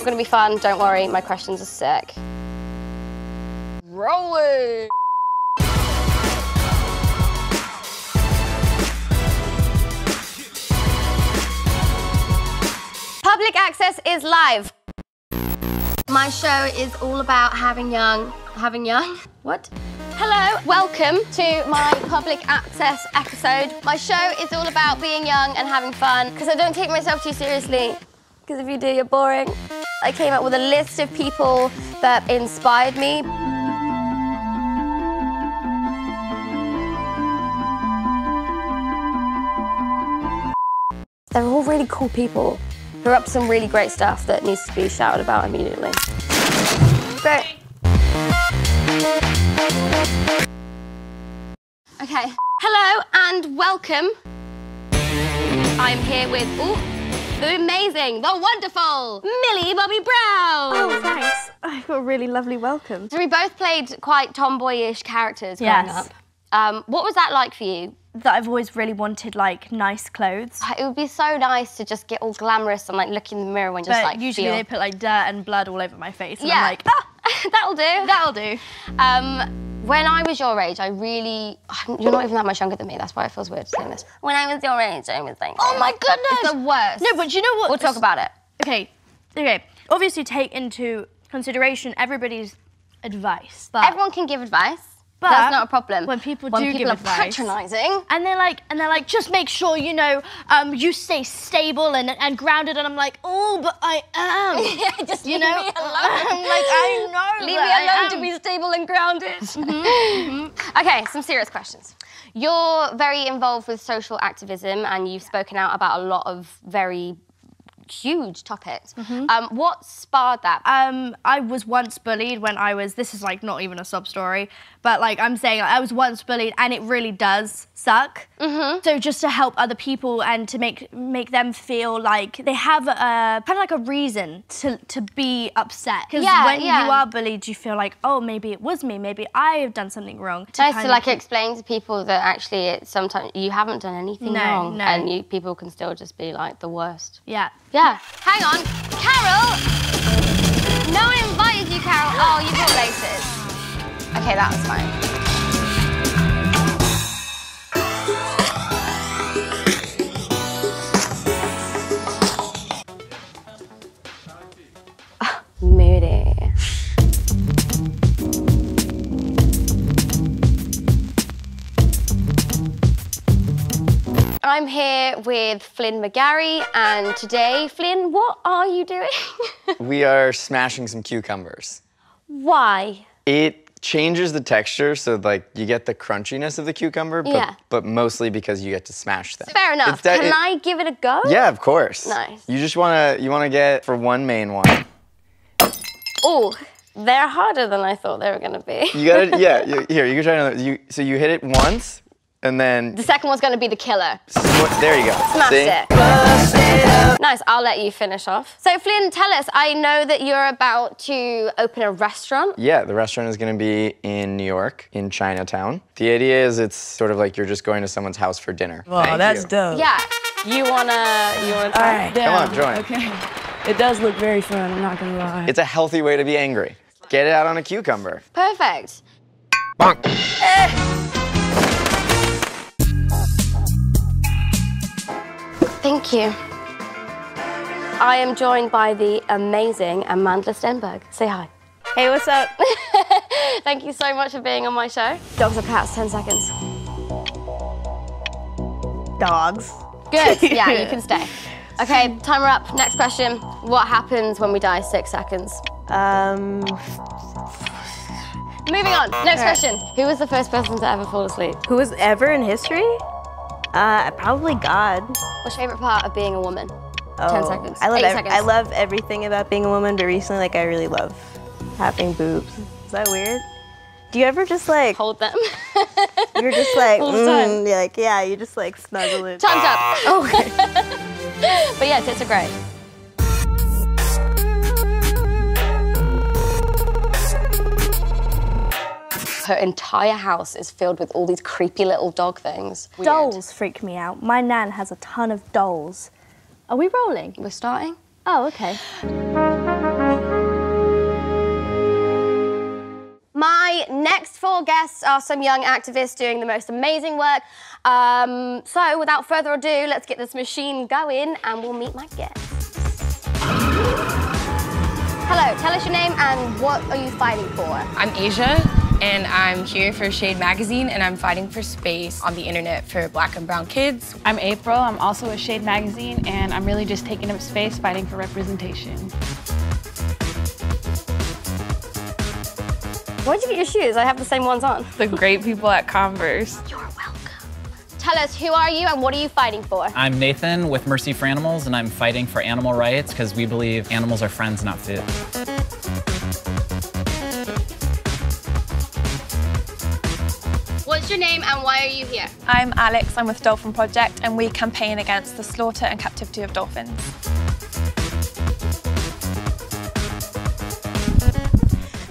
gonna be fun, don't worry, my questions are sick. Rolling! Public Access is live. My show is all about having young. What? Hello, welcome to my Public Access episode. My show is all about being young and having fun, because I don't take myself too seriously, because if you do, you're boring. I came up with a list of people that inspired me. They're all really cool people who are up to some really great stuff that needs to be shouted about immediately. Great. Okay, hello and welcome. I'm here with, the amazing, the wonderful Millie Bobby Brown. Oh, thanks. I got a really lovely welcome. So we both played quite tomboyish characters growing up. What was that like for you? That I've always really wanted, like, nice clothes. It would be so nice to just get all glamorous and, like, look in the mirror and just, like, usually they put, like, dirt and blood all over my face. And yeah. I'm like, that'll do. That'll do. When I was your age, I really... You're not even that much younger than me, that's why it feels weird saying this. When I was your age, I was like... Oh my goodness! It's the worst. No, but you know what? We'll talk about it. Okay. Obviously take into consideration everybody's advice. But everyone can give advice. But that's not a problem. When people do give advice, patronising, and they're like, just make sure you know, you stay stable and grounded. And I'm like, oh, but I am. Yeah, just you leave know, me alone. I'm like, I know. Leave me alone to be stable and grounded. Okay, some serious questions. You're very involved with social activism, and you've spoken out about a lot of very huge topics. What sparred that? I was once bullied when I was, this is like not even a sob story, but like I'm saying, I was once bullied and it really does suck. So just to help other people and to make them feel like they have a kind of like a reason to be upset. Because when you are bullied, you feel like, oh, maybe it was me, maybe I have done something wrong. Nice to like explain to people that actually it's sometimes you haven't done anything wrong, and people can still just be like the worst. Yeah. Hang on, Carol! No one invited you, Carol. Oh, you bought laces. Okay, that was fine. Moody. I'm here with Flynn McGarry, and today, Flynn, what are you doing? We are smashing some cucumbers. Why? It changes the texture, so like you get the crunchiness of the cucumber, but mostly because you get to smash them. Fair enough. Can I give it a go? Yeah, of course. Nice. You just wanna get for one main one. Oh, they're harder than I thought they were gonna be. You gotta, here, you can try another. So you hit it once, and then... The second one's gonna be the killer. There you go. Smash it. Nice, I'll let you finish off. So Flynn, tell us, I know that you're about to open a restaurant. Yeah, the restaurant is gonna be in New York, in Chinatown. The idea is it's sort of like you're just going to someone's house for dinner. Oh, that's dope. Yeah, you wanna All right. Come on, join. Okay. It does look very fun, I'm not gonna lie. It's a healthy way to be angry. Get it out on a cucumber. Perfect. Bonk. Thank you. I am joined by the amazing Amanda Stenberg. Say hi. Hey, what's up? Thank you so much for being on my show. Dogs or cats, 10 seconds. Dogs. Good, yeah, you can stay. Okay, timer up. Next question. What happens when we die? 6 seconds. Moving on. Next question. Who was the first person to ever fall asleep? Who was ever in history? Probably God. What's your favorite part of being a woman? 10 seconds. I love 8 seconds. I love everything about being a woman, but recently, like, I really love having boobs. Is that weird? Do you ever just like hold them? You're just like, all the time. you're like, yeah, you just like snuggle it. Time's up. Okay. But yeah, tits are great. Her entire house is filled with all these creepy little dog things. Weird. Dolls freak me out. My nan has a ton of dolls. Are we rolling? We're starting? Oh, okay. 4 guests are some young activists doing the most amazing work. So without further ado, let's get this machine going and we'll meet my guests. Hello, tell us your name and what are you fighting for? I'm Asia, and I'm here for Shade Magazine, and I'm fighting for space on the internet for Black and brown kids. I'm April, I'm also with Shade Magazine, and I'm really just taking up space, fighting for representation. Where'd you get your shoes? I have the same ones on. The great people at Converse. You're welcome. Tell us, who are you and what are you fighting for? I'm Nathan with Mercy for Animals, and I'm fighting for animal rights because we believe animals are friends, not food. What's your name and why are you here? I'm Alex, I'm with Dolphin Project, and we campaign against the slaughter and captivity of dolphins.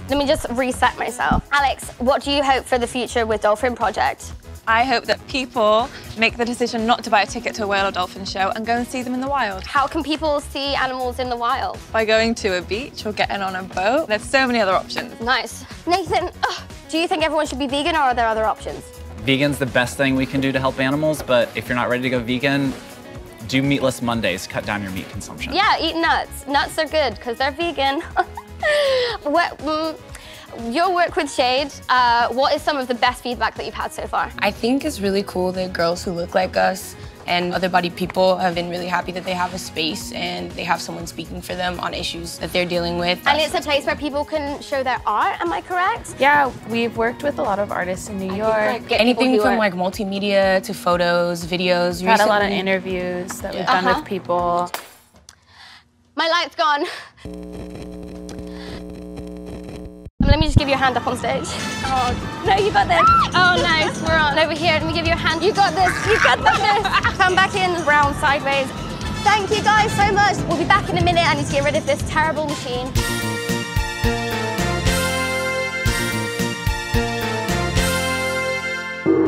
Let me just reset myself. Alex, what do you hope for the future with Dolphin Project? I hope that people make the decision not to buy a ticket to a whale or dolphin show and go and see them in the wild. How can people see animals in the wild? By going to a beach or getting on a boat. There's so many other options. Nice. Nathan, do you think everyone should be vegan or are there other options? Vegan's the best thing we can do to help animals, but if you're not ready to go vegan, do meatless Mondays, cut down your meat consumption. Yeah, eat nuts. Nuts are good because they're vegan. Your work with Shade, what is some of the best feedback that you've had so far? I think it's really cool that girls who look like us and other-bodied people have been really happy that they have a space and they have someone speaking for them on issues that they're dealing with. And it's a place where people can show their art, am I correct? Yeah, we've worked with a lot of artists in New York. Anything from like multimedia to photos, videos. We've had a lot of interviews that we've done with people. My light's gone. Let me just give you a hand up on stage. Oh, no, you got this. Oh, nice, we're on. Over here, let me give you a hand. You got this, you got this. Come back in, round, sideways. Thank you guys so much. We'll be back in a minute. I need to get rid of this terrible machine.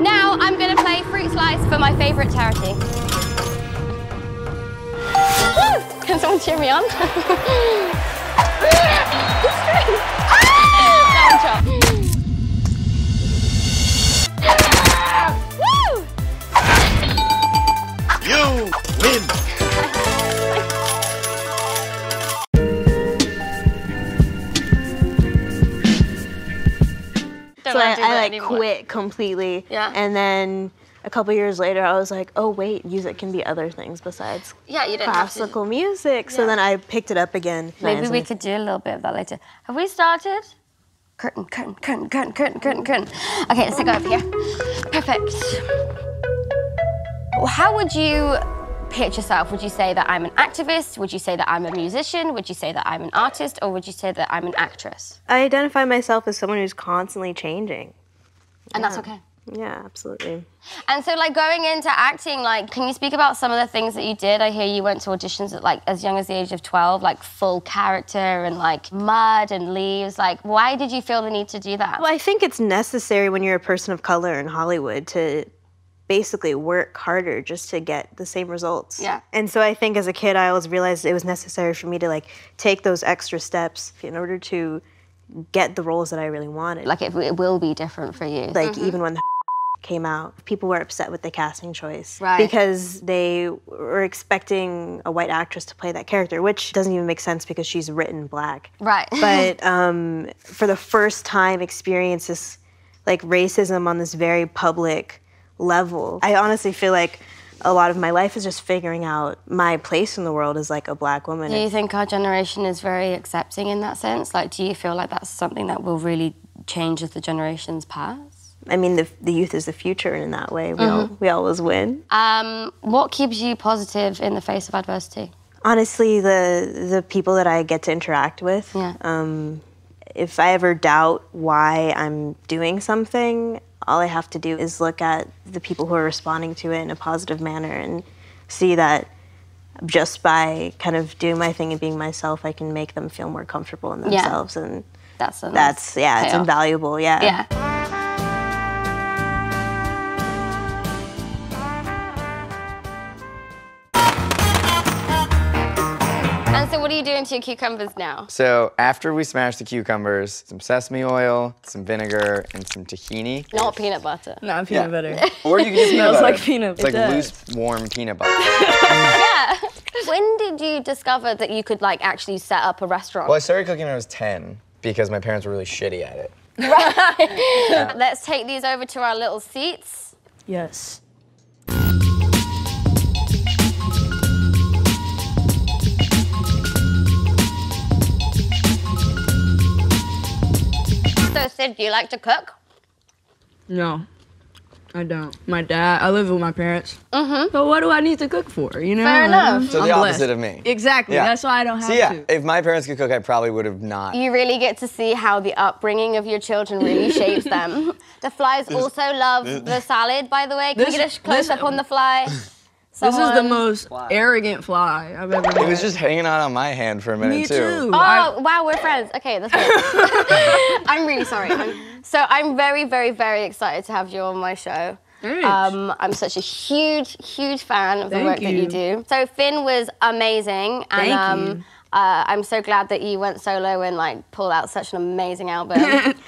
Now, I'm gonna play Fruit Slice for my favorite charity. Woo! Can someone cheer me on? Woo! You win! So I quit completely. Yeah. And then a couple years later, I was like, oh wait, music can be other things besides classical music. So then I picked it up again. Maybe we could do a little bit of that later. Have we started? Curtain, curtain, curtain, curtain, curtain, curtain, curtain. Okay, let's go over here. Perfect. How would you pitch yourself? Would you say that I'm an activist? Would you say that I'm a musician? Would you say that I'm an artist? Or would you say that I'm an actress? I identify myself as someone who's constantly changing. And that's okay. Yeah, absolutely. And so, like, going into acting, like, can you speak about some of the things that you did? I hear you went to auditions at, like, as young as the age of 12, like, full character and, like, mud and leaves. Like, why did you feel the need to do that? Well, I think it's necessary when you're a person of color in Hollywood to basically work harder just to get the same results. Yeah. And so I think as a kid, I always realized it was necessary for me to, like, take those extra steps in order to get the roles that I really wanted. Like, it will be different for you. Like, even when the came out, people were upset with the casting choice. Right. Because they were expecting a white actress to play that character, which doesn't even make sense because she's written black. Right. But for the first time experience this, like, racism on this very public level. I honestly feel like a lot of my life is just figuring out my place in the world as, like, a black woman. Do you think our generation is very accepting in that sense? Like, do you feel like that's something that will really change as the generations pass? I mean, the youth is the future in that way. We always win. What keeps you positive in the face of adversity? Honestly, the people that I get to interact with. Yeah. If I ever doubt why I'm doing something, all I have to do is look at the people who are responding to it in a positive manner and see that just by kind of doing my thing and being myself, I can make them feel more comfortable in themselves. Yeah. And it's invaluable. Yeah. Yeah. And so what are you doing to your cucumbers now? So after we smash the cucumbers, some sesame oil, some vinegar, and some tahini. Not peanut butter. Not peanut butter. Or you can use peanut butter. Smells like peanut It's like butter. loose, warm peanut butter. Yeah. When did you discover that you could like actually set up a restaurant? Well, I started cooking when I was 10 because my parents were really shitty at it. Right. Let's take these over to our little seats. Yes. So Sid, do you like to cook? No, I don't. I live with my parents. So what do I need to cook for, you know? Fair enough. So the opposite of me. Exactly, Yeah. that's why I don't have So yeah, to. if my parents could cook, I probably would have not. You really get to see how the upbringing of your children really shapes them. The flies also love the salad, by the way. Can we get a close-up on the fly? This is the most arrogant fly I've ever met. It was just hanging out on my hand for a minute, Me too. Oh, wow, we're friends. Okay, that's good. I'm really sorry. I'm very, very, very excited to have you on my show. I'm such a huge, huge fan of the work that you do. So Finn was amazing. And Thank you. I'm so glad that you went solo and like pulled out such an amazing album.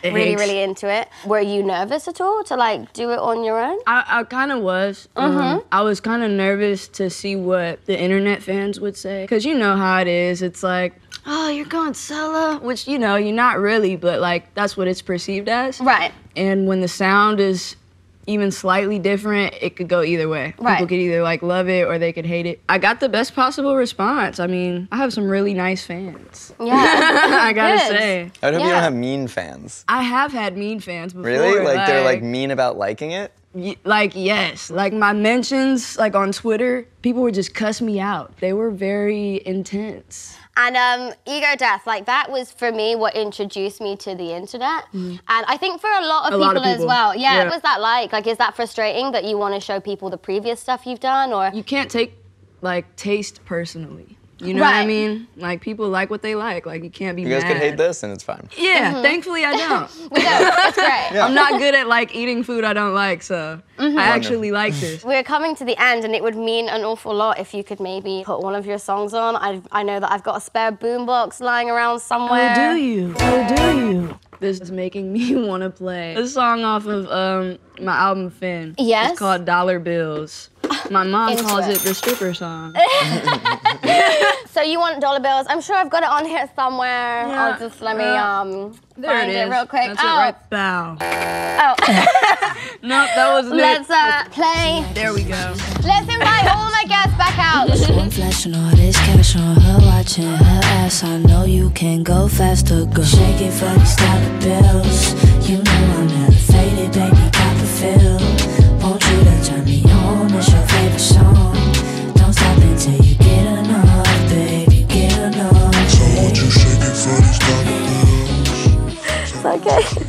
Really, really into it. Were you nervous at all to like do it on your own? I kind of was. I was kind of nervous to see what the internet fans would say. Because you know how it is. It's like, oh, you're going solo? Which, you know, you're not really, but like that's what it's perceived as. Right. And when the sound is even slightly different, it could go either way. Right. People could either like love it or they could hate it. I got the best possible response. I mean, I have some really nice fans. Yeah. I gotta Good. say. I hope you don't have mean fans. I have had mean fans before. Really? Like they're like mean about liking it? Like, yes. Like my mentions, like on Twitter, people would just cuss me out. They were very intense. And Ego Death, like that was for me what introduced me to the internet. And I think for a lot of people as well. Yeah, what was that like? Like, is that frustrating that you want to show people the previous stuff you've done, or? You can't take like taste personally. You know what I mean? Like people like what they like. Like you can't be mad. You guys could hate this and it's fine. Yeah, thankfully I don't. We don't. That's great. I'm not good at like eating food I don't like, so I actually like this. We're coming to the end, and it would mean an awful lot if you could maybe put one of your songs on. I know that I've got a spare boombox lying around somewhere. Oh, do you? Oh, do you? This is making me want to play a song off of my album Finn. Yes. It's called Dollar Bills. My mom calls it the stripper song. So you want dollar bills? I'm sure I've got it on here somewhere. Yeah. I'll just let me There find it it is. real quick. That's it right. Bow. Oh. Nope, that wasn't Let's it. play. There we go. Let's invite all my guests back out. One flash and all this cash on her, watching her ass. I know you can go faster, girl. Shake it for these dollar bills. You know I'm elevated, baby, got the feel. Want you to turn me on, it's your favorite song. Don't stop until you get enough, baby, get enough. So won't you shake it for these dollar bills? It's okay.